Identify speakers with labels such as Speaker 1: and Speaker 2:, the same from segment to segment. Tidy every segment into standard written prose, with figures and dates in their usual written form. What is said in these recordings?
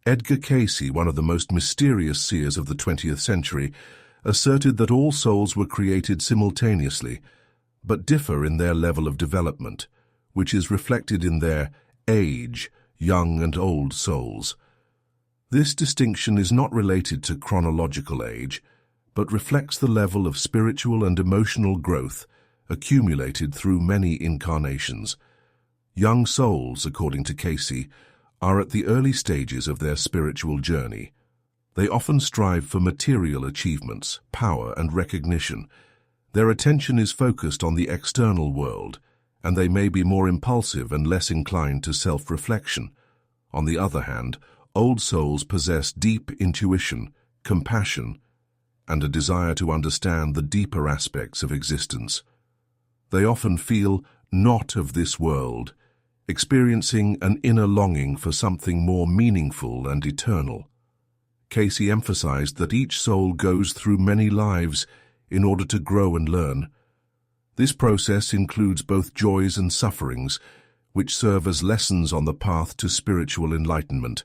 Speaker 1: Edgar Cayce, one of the most mysterious seers of the 20th century, asserted that all souls were created simultaneously, but differ in their level of development, which is reflected in their age, young and old souls. This distinction is not related to chronological age, but reflects the level of spiritual and emotional growth accumulated through many incarnations. Young souls, according to Cayce, are at the early stages of their spiritual journey. They often strive for material achievements, power, and recognition. Their attention is focused on the external world, and they may be more impulsive and less inclined to self-reflection. On the other hand, old souls possess deep intuition, compassion, and a desire to understand the deeper aspects of existence. They often feel not of this world, experiencing an inner longing for something more meaningful and eternal. Cayce emphasized that each soul goes through many lives in order to grow and learn. This process includes both joys and sufferings, which serve as lessons on the path to spiritual enlightenment.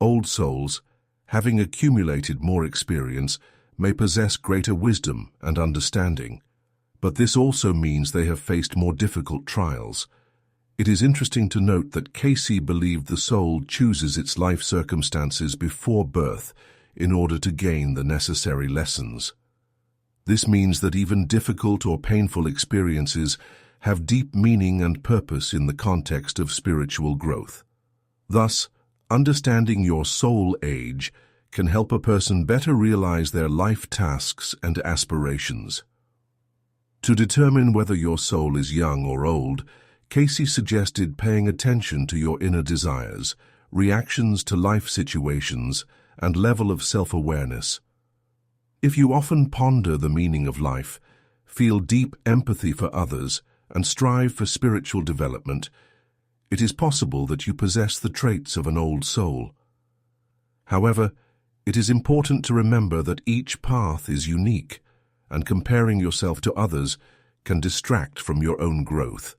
Speaker 1: Old souls, having accumulated more experience, may possess greater wisdom and understanding, but this also means they have faced more difficult trials. It is interesting to note that Cayce believed the soul chooses its life circumstances before birth in order to gain the necessary lessons. This means that even difficult or painful experiences have deep meaning and purpose in the context of spiritual growth. Thus, understanding your soul age can help a person better realize their life tasks and aspirations. To determine whether your soul is young or old, Cayce suggested paying attention to your inner desires, reactions to life situations, and level of self-awareness. If you often ponder the meaning of life, feel deep empathy for others, and strive for spiritual development, it is possible that you possess the traits of an old soul. However, it is important to remember that each path is unique, and comparing yourself to others can distract from your own growth.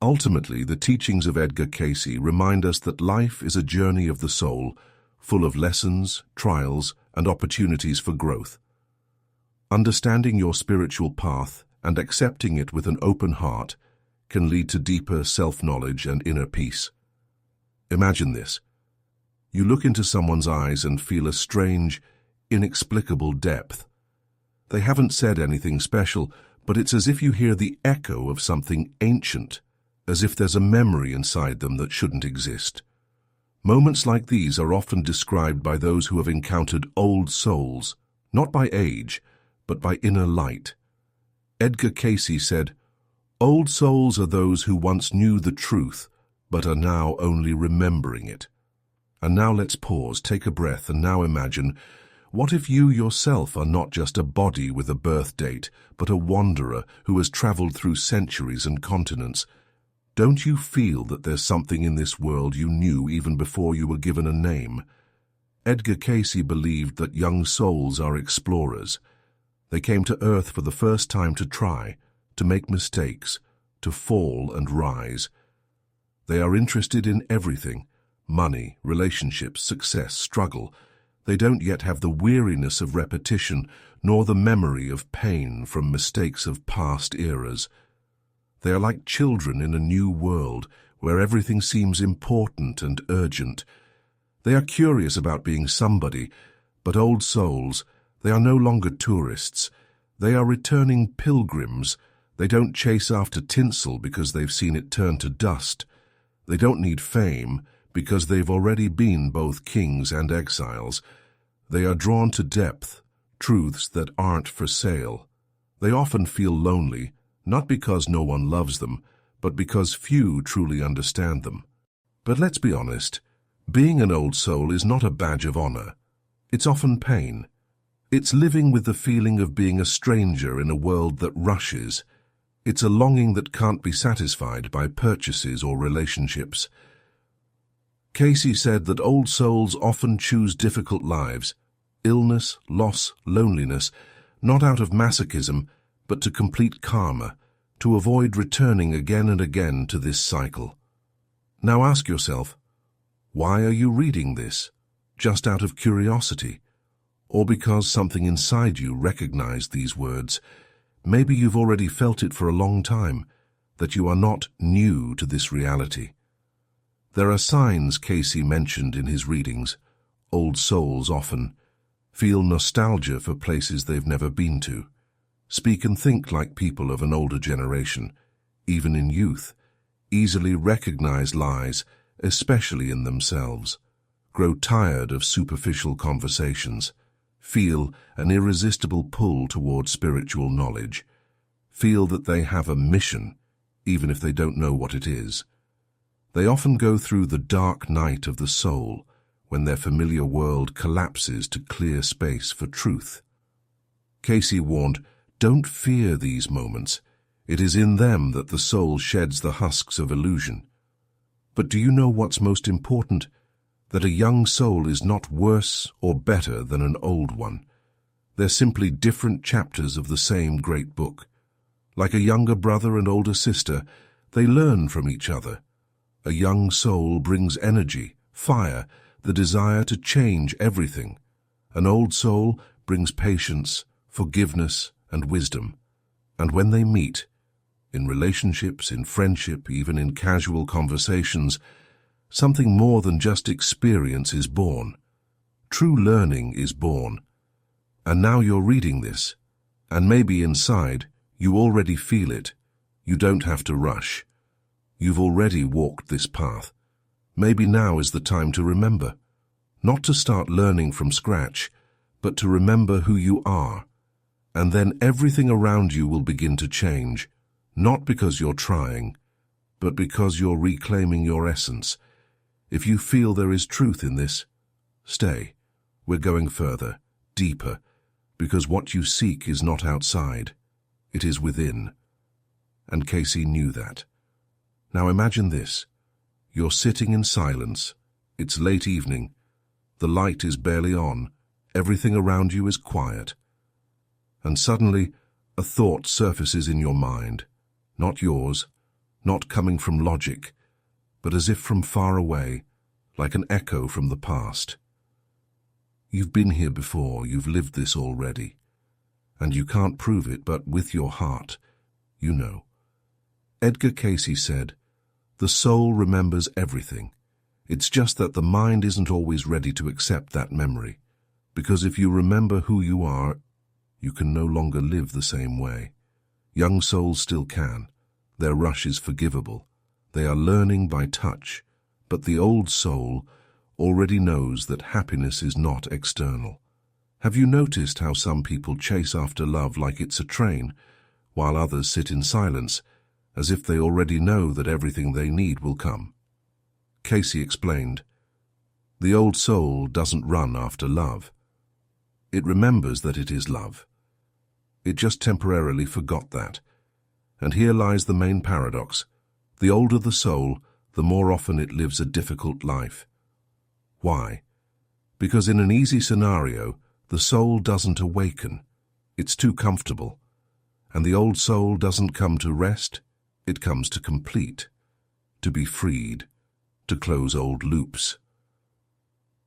Speaker 1: Ultimately, the teachings of Edgar Cayce remind us that life is a journey of the soul, full of lessons, trials, and opportunities for growth. Understanding your spiritual path and accepting it with an open heart can lead to deeper self-knowledge and inner peace. Imagine this. You look into someone's eyes and feel a strange, inexplicable depth. They haven't said anything special, but it's as if you hear the echo of something ancient, as if there's a memory inside them that shouldn't exist. Moments like these are often described by those who have encountered old souls, not by age, but by inner light. Edgar Cayce said, "Old souls are those who once knew the truth, but are now only remembering it." And now let's pause, take a breath, and now imagine, what if you yourself are not just a body with a birth date, but a wanderer who has traveled through centuries and continents? Don't you feel that there's something in this world you knew even before you were given a name? Edgar Cayce believed that young souls are explorers. They came to Earth for the first time to try, to make mistakes, to fall and rise. They are interested in everything: money, relationships, success, struggle. They don't yet have the weariness of repetition, nor the memory of pain from mistakes of past eras. They are like children in a new world, where everything seems important and urgent. They are curious about being somebody, but old souls, they are no longer tourists. They are returning pilgrims. They don't chase after tinsel because they've seen it turn to dust. They don't need fame because they've already been both kings and exiles. They are drawn to depth, truths that aren't for sale. They often feel lonely, not because no one loves them, but because few truly understand them. But let's be honest, being an old soul is not a badge of honor. It's often pain. It's living with the feeling of being a stranger in a world that rushes. It's a longing that can't be satisfied by purchases or relationships. Cayce said that old souls often choose difficult lives, illness, loss, loneliness, not out of masochism, but to complete karma, to avoid returning again and again to this cycle. Now ask yourself, Why are you reading this? Just out of curiosity? Or because something inside you recognized these words? Maybe you've already felt it for a long time, that you are not new to this reality. There are signs Cayce mentioned in his readings. Old souls often feel nostalgia for places they've never been to, speak and think like people of an older generation, even in youth, easily recognize lies, especially in themselves, grow tired of superficial conversations, feel an irresistible pull toward spiritual knowledge, feel that they have a mission, even if they don't know what it is. They often go through the dark night of the soul, when their familiar world collapses to clear space for truth. Cayce warned, don't fear these moments. It is in them that the soul sheds the husks of illusion. But do you know what's most important? That a young soul is not worse or better than an old one. They're simply different chapters of the same great book. Like a younger brother and older sister, they learn from each other. A young soul brings energy, fire, the desire to change everything. An old soul brings patience, forgiveness, and wisdom. And when they meet, in relationships, in friendship, even in casual conversations, something more than just experience is born. True learning is born. And now you're reading this, and maybe inside you already feel it. You don't have to rush. You've already walked this path. Maybe now is the time to remember. Not to start learning from scratch, but to remember who you are. And then everything around you will begin to change, not because you're trying, but because you're reclaiming your essence. If you feel there is truth in this, stay. We're going further, deeper, because what you seek is not outside, it is within. And Cayce knew that. Now imagine this. You're sitting in silence. It's late evening. The light is barely on. Everything around you is quiet. And suddenly, a thought surfaces in your mind. Not yours, not coming from logic, but as if from far away, like an echo from the past. You've been here before, you've lived this already. And you can't prove it, but with your heart, you know. Edgar Cayce said, the soul remembers everything. It's just that the mind isn't always ready to accept that memory. Because if you remember who you are, you can no longer live the same way. Young souls still can. Their rush is forgivable. They are learning by touch. But the old soul already knows that happiness is not external. Have you noticed how some people chase after love like it's a train, while others sit in silence, as if they already know that everything they need will come? Cayce explained, the old soul doesn't run after love. It remembers that it is love. It just temporarily forgot that. And here lies the main paradox. The older the soul, the more often it lives a difficult life. Why? Because in an easy scenario, the soul doesn't awaken. It's too comfortable. And the old soul doesn't come to rest, it comes to complete, to be freed, to close old loops.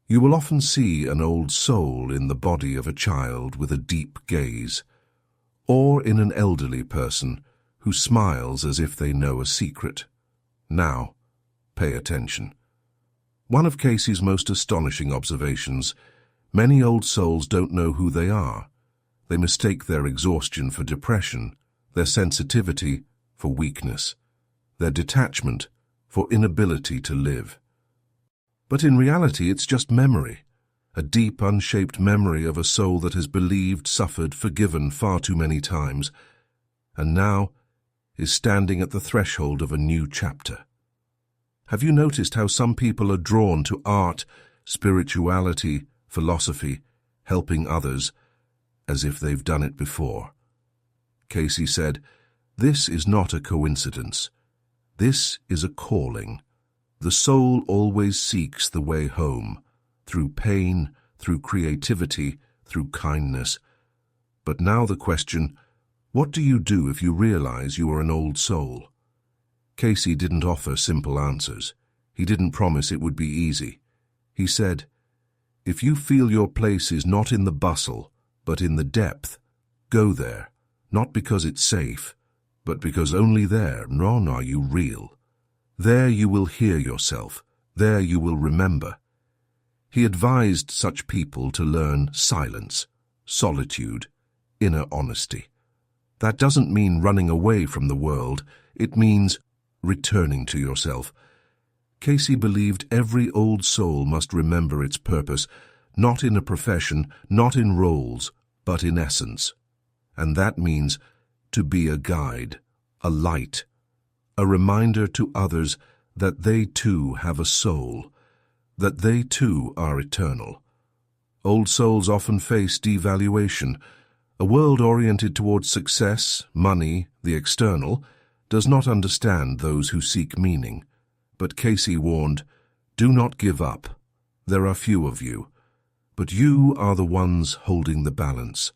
Speaker 1: You will often see an old soul in the body of a child with a deep gaze, or in an elderly person who smiles as if they know a secret. Now, pay attention. One of Cayce's most astonishing observations, many old souls don't know who they are. They mistake their exhaustion for depression, their sensitivity for weakness, their detachment for inability to live. But in reality, it's just memory, a deep, unshaped memory of a soul that has believed, suffered, forgiven far too many times, and now is standing at the threshold of a new chapter. Have you noticed how some people are drawn to art, spirituality, philosophy, helping others, as if they've done it before? Cayce said, this is not a coincidence. This is a calling. The soul always seeks the way home, through pain, through creativity, through kindness. But now the question, what do you do if you realize you are an old soul? Cayce didn't offer simple answers. He didn't promise it would be easy. He said, "If you feel your place is not in the bustle, but in the depth, go there, not because it's safe, but because only there, Ron, are you real. There you will hear yourself. There you will remember." He advised such people to learn silence, solitude, inner honesty. That doesn't mean running away from the world. It means returning to yourself. Cayce believed every old soul must remember its purpose, not in a profession, not in roles, but in essence. And that means to be a guide, a light, a reminder to others that they too have a soul, that they too are eternal. Old souls often face devaluation. A world oriented towards success, money, the external, does not understand those who seek meaning. But Cayce warned, "Do not give up. There are few of you, but you are the ones holding the balance.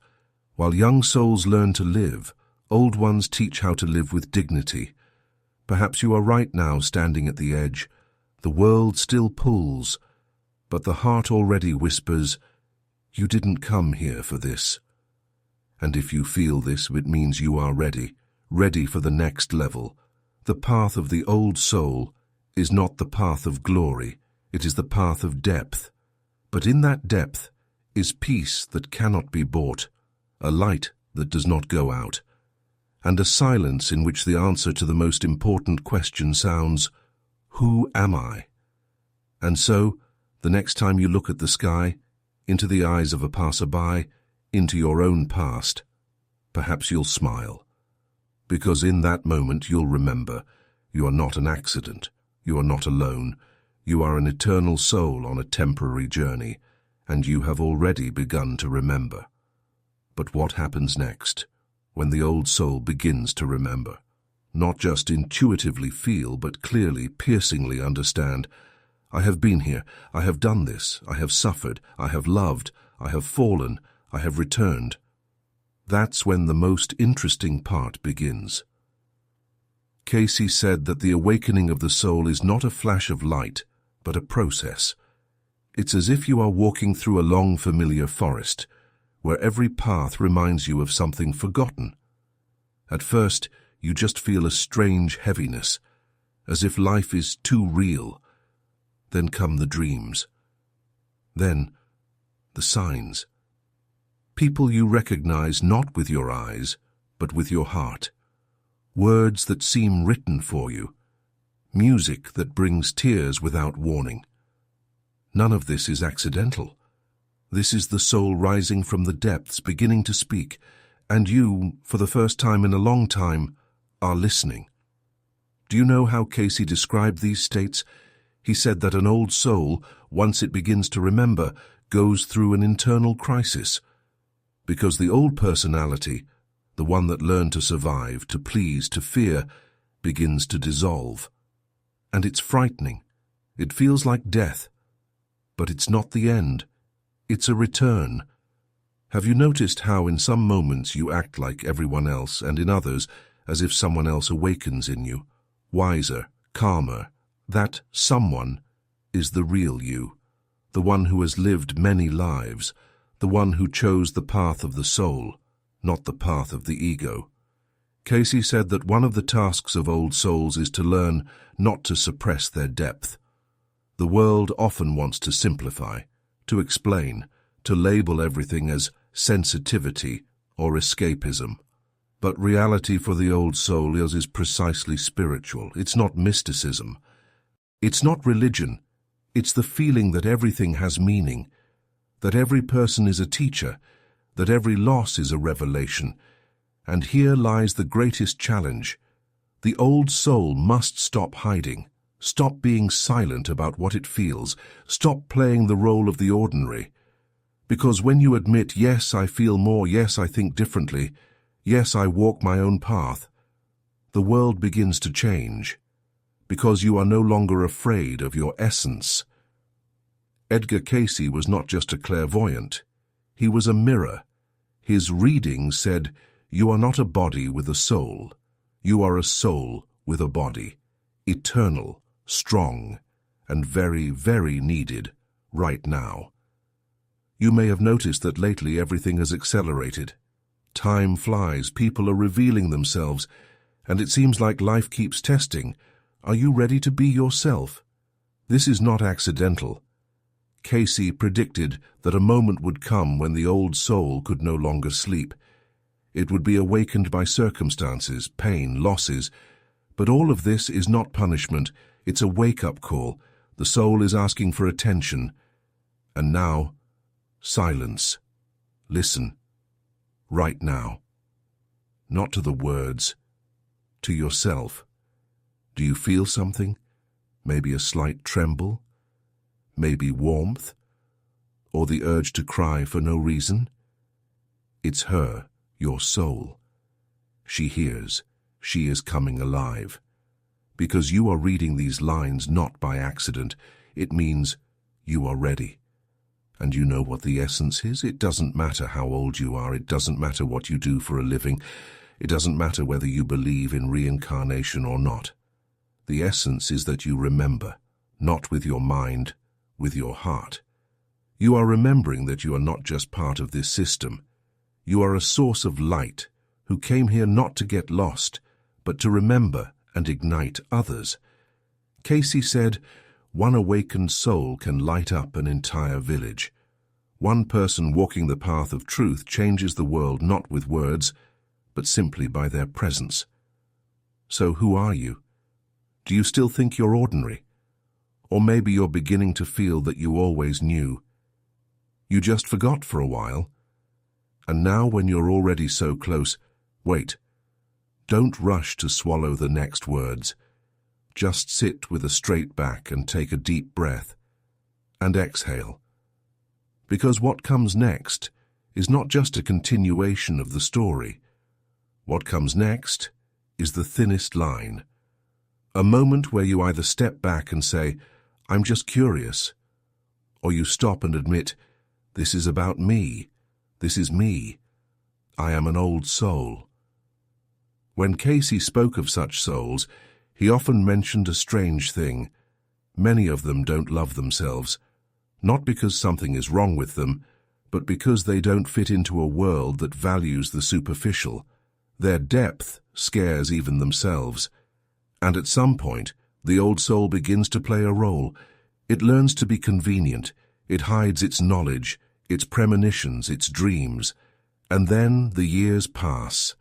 Speaker 1: While young souls learn to live, old ones teach how to live with dignity. Perhaps you are right now standing at the edge. The world still pulls, but the heart already whispers, 'You didn't come here for this.' And if you feel this, it means you are ready, ready for the next level. The path of the old soul is not the path of glory, it is the path of depth. But in that depth is peace that cannot be bought, a light that does not go out, and a silence in which the answer to the most important question sounds, 'Who am I?' And so, the next time you look at the sky, into the eyes of a passerby, into your own past, perhaps you'll smile. Because in that moment you'll remember, you are not an accident. You are not alone. You are an eternal soul on a temporary journey, and you have already begun to remember. But what happens next, when the old soul begins to remember? Not just intuitively feel, but clearly, piercingly understand. I have been here, I have done this, I have suffered, I have loved, I have fallen, I have returned. That's when the most interesting part begins. Cayce said that the awakening of the soul is not a flash of light, but a process. It's as if you are walking through a long familiar forest, where every path reminds you of something forgotten. At first, you just feel a strange heaviness, as if life is too real. Then come the dreams. Then, the signs. People you recognize not with your eyes, but with your heart. Words that seem written for you. Music that brings tears without warning. None of this is accidental. This is the soul rising from the depths, beginning to speak, and you, for the first time in a long time, are listening. Do you know how Cayce described these states? He said that an old soul, once it begins to remember, goes through an internal crisis. Because the old personality, the one that learned to survive, to please, to fear, begins to dissolve. And it's frightening. It feels like death. But it's not the end. It's a return. Have you noticed how in some moments you act like everyone else, and in others, as if someone else awakens in you? Wiser, calmer. That someone is the real you, the one who has lived many lives, the one who chose the path of the soul, not the path of the ego. Cayce said that one of the tasks of old souls is to learn not to suppress their depth. The world often wants to simplify, to explain, to label everything as sensitivity or escapism. But reality for the old soul is precisely spiritual. It's not mysticism. It's not religion. It's the feeling that everything has meaning, that every person is a teacher, that every loss is a revelation. And here lies the greatest challenge. The old soul must stop hiding, stop being silent about what it feels, stop playing the role of the ordinary. Because when you admit, yes, I feel more, yes, I think differently, yes, I walk my own path, the world begins to change, because you are no longer afraid of your essence. Edgar Cayce was not just a clairvoyant. He was a mirror. His reading said, "You are not a body with a soul. You are a soul with a body, eternal, strong, and very, very needed right now. You may have noticed that lately everything has accelerated. Time flies, people are revealing themselves, and it seems like life keeps testing. Are you ready to be yourself? This is not accidental. Cayce predicted that a moment would come when the old soul could no longer sleep. It would be awakened by circumstances, pain, losses. But all of this is not punishment, it's a wake-up call. The soul is asking for attention. And now, silence. Listen. Right now. Not to the words. To yourself. Do you feel something? Maybe a slight tremble? Maybe warmth? Or the urge to cry for no reason? It's her, your soul. She hears. She is coming alive. Because you are reading these lines not by accident, it means you are ready. And you know what the essence is? It doesn't matter how old you are. It doesn't matter what you do for a living. It doesn't matter whether you believe in reincarnation or not. The essence is that you remember, not with your mind, with your heart. You are remembering that you are not just part of this system. You are a source of light who came here not to get lost, but to remember and ignite others. Cayce said, one awakened soul can light up an entire village. One person walking the path of truth changes the world not with words, but simply by their presence. So who are you? Do you still think you're ordinary? Or maybe you're beginning to feel that you always knew. You just forgot for a while. And now when you're already so close, wait. Don't rush to swallow the next words. Just sit with a straight back and take a deep breath. And exhale. Because what comes next is not just a continuation of the story. What comes next is the thinnest line. A moment where you either step back and say, I'm just curious, or you stop and admit, this is about me. This is me. I am an old soul. When Cayce spoke of such souls, he often mentioned a strange thing. Many of them don't love themselves, not because something is wrong with them, but because they don't fit into a world that values the superficial. Their depth scares even themselves. And at some point, the old soul begins to play a role. It learns to be convenient. It hides its knowledge, its premonitions, its dreams. And then the years pass,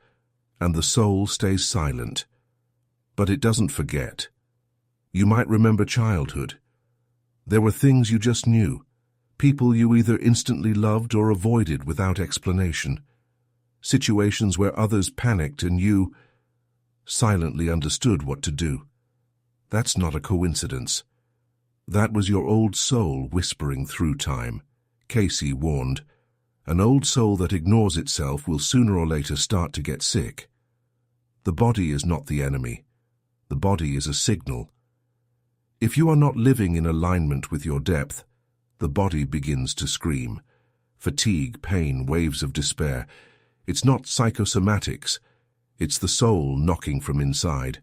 Speaker 1: and the soul stays silent. But it doesn't forget. You might remember childhood. There were things you just knew, people you either instantly loved or avoided without explanation, situations where others panicked and you silently understood what to do. That's not a coincidence. That was your old soul whispering through time. Cayce warned, an old soul that ignores itself will sooner or later start to get sick. The body is not the enemy. The body is a signal. If you are not living in alignment with your depth, the body begins to scream. Fatigue, pain, waves of despair. It's not psychosomatics. It's the soul knocking from inside.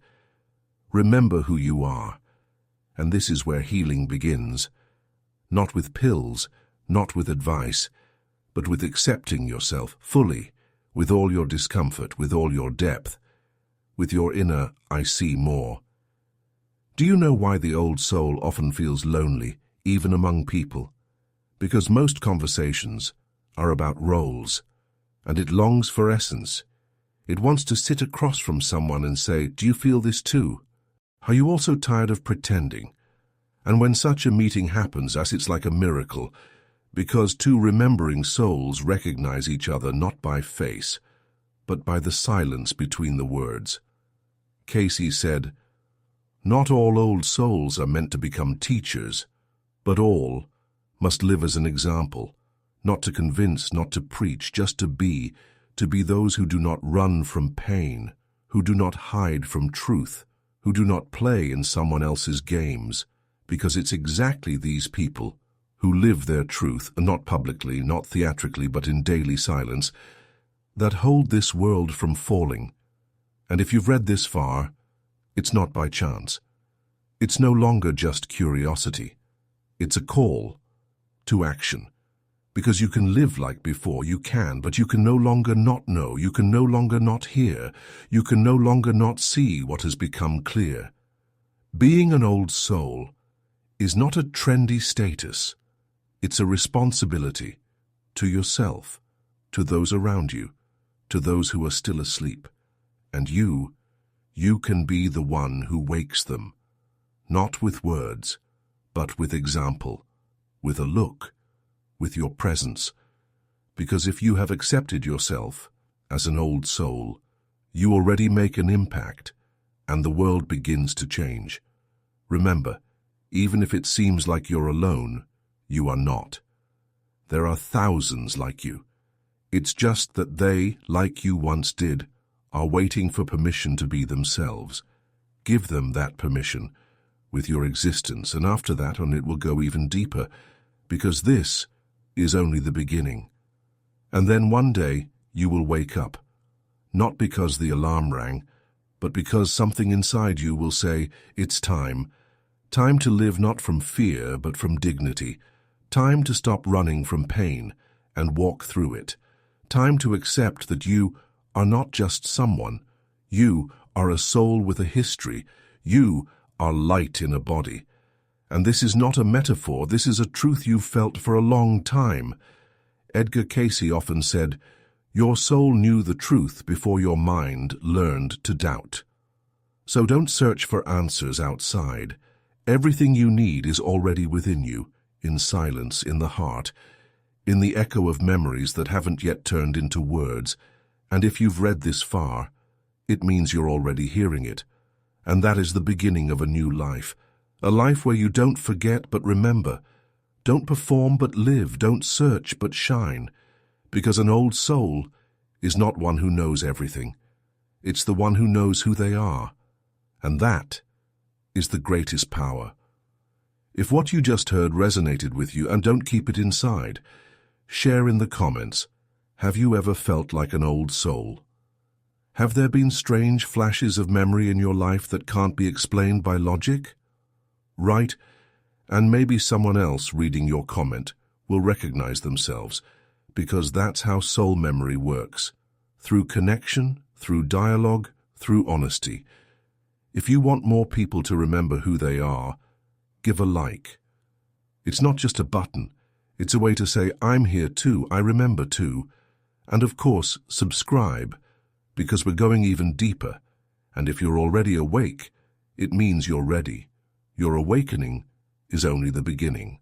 Speaker 1: Remember who you are. And this is where healing begins. Not with pills, not with advice, but with accepting yourself fully, with all your discomfort, with all your depth, with your inner, I see more. Do you know why the old soul often feels lonely, even among people? Because most conversations are about roles, and it longs for essence. It wants to sit across from someone and say, do you feel this too? Are you also tired of pretending? And when such a meeting happens, as it's like a miracle, because two remembering souls recognize each other not by face, but by the silence between the words. Cayce said, not all old souls are meant to become teachers, but all must live as an example, not to convince, not to preach, just to be those who do not run from pain, who do not hide from truth, who do not play in someone else's games, because it's exactly these people who live their truth, not publicly, not theatrically, but in daily silence, that hold this world from falling. And if you've read this far, it's not by chance. It's no longer just curiosity. It's a call to action. Because you can live like before, you can, but you can no longer not know, you can no longer not hear, you can no longer not see what has become clear. Being an old soul is not a trendy status. It's a responsibility to yourself, to those around you, to those who are still asleep. And you can be the one who wakes them, not with words, but with example, with a look, with your presence. Because if you have accepted yourself as an old soul, you already make an impact, and the world begins to change. Remember, even if it seems like you're alone, you are not. There are thousands like you. It's just that they, like you once did, are waiting for permission to be themselves. Give them that permission with your existence, and after that on it will go even deeper, because this is only the beginning. And then one day you will wake up, not because the alarm rang, but because something inside you will say, it's time. Time to live not from fear, but from dignity. Time to stop running from pain and walk through it. Time to accept that you are not just someone. You are a soul with a history. You are light in a body. And this is not a metaphor, this is a truth you've felt for a long time. Edgar Cayce often said, your soul knew the truth before your mind learned to doubt. So don't search for answers outside. Everything you need is already within you, in silence, in the heart, in the echo of memories that haven't yet turned into words. And if you've read this far, it means you're already hearing it. And that is the beginning of a new life. A life where you don't forget but remember, don't perform but live, don't search but shine, because an old soul is not one who knows everything. It's the one who knows who they are, and that is the greatest power. If what you just heard resonated with you, and don't keep it inside, share in the comments. Have you ever felt like an old soul? Have there been strange flashes of memory in your life that can't be explained by logic? Right, and maybe someone else reading your comment will recognize themselves, because that's how soul memory works, through connection, through dialogue, through honesty. If you want more people to remember who they are, give a like. It's not just a button, it's a way to say, I'm here too, I remember too. And of course, subscribe, because we're going even deeper, and if you're already awake, it means you're ready. Your awakening is only the beginning.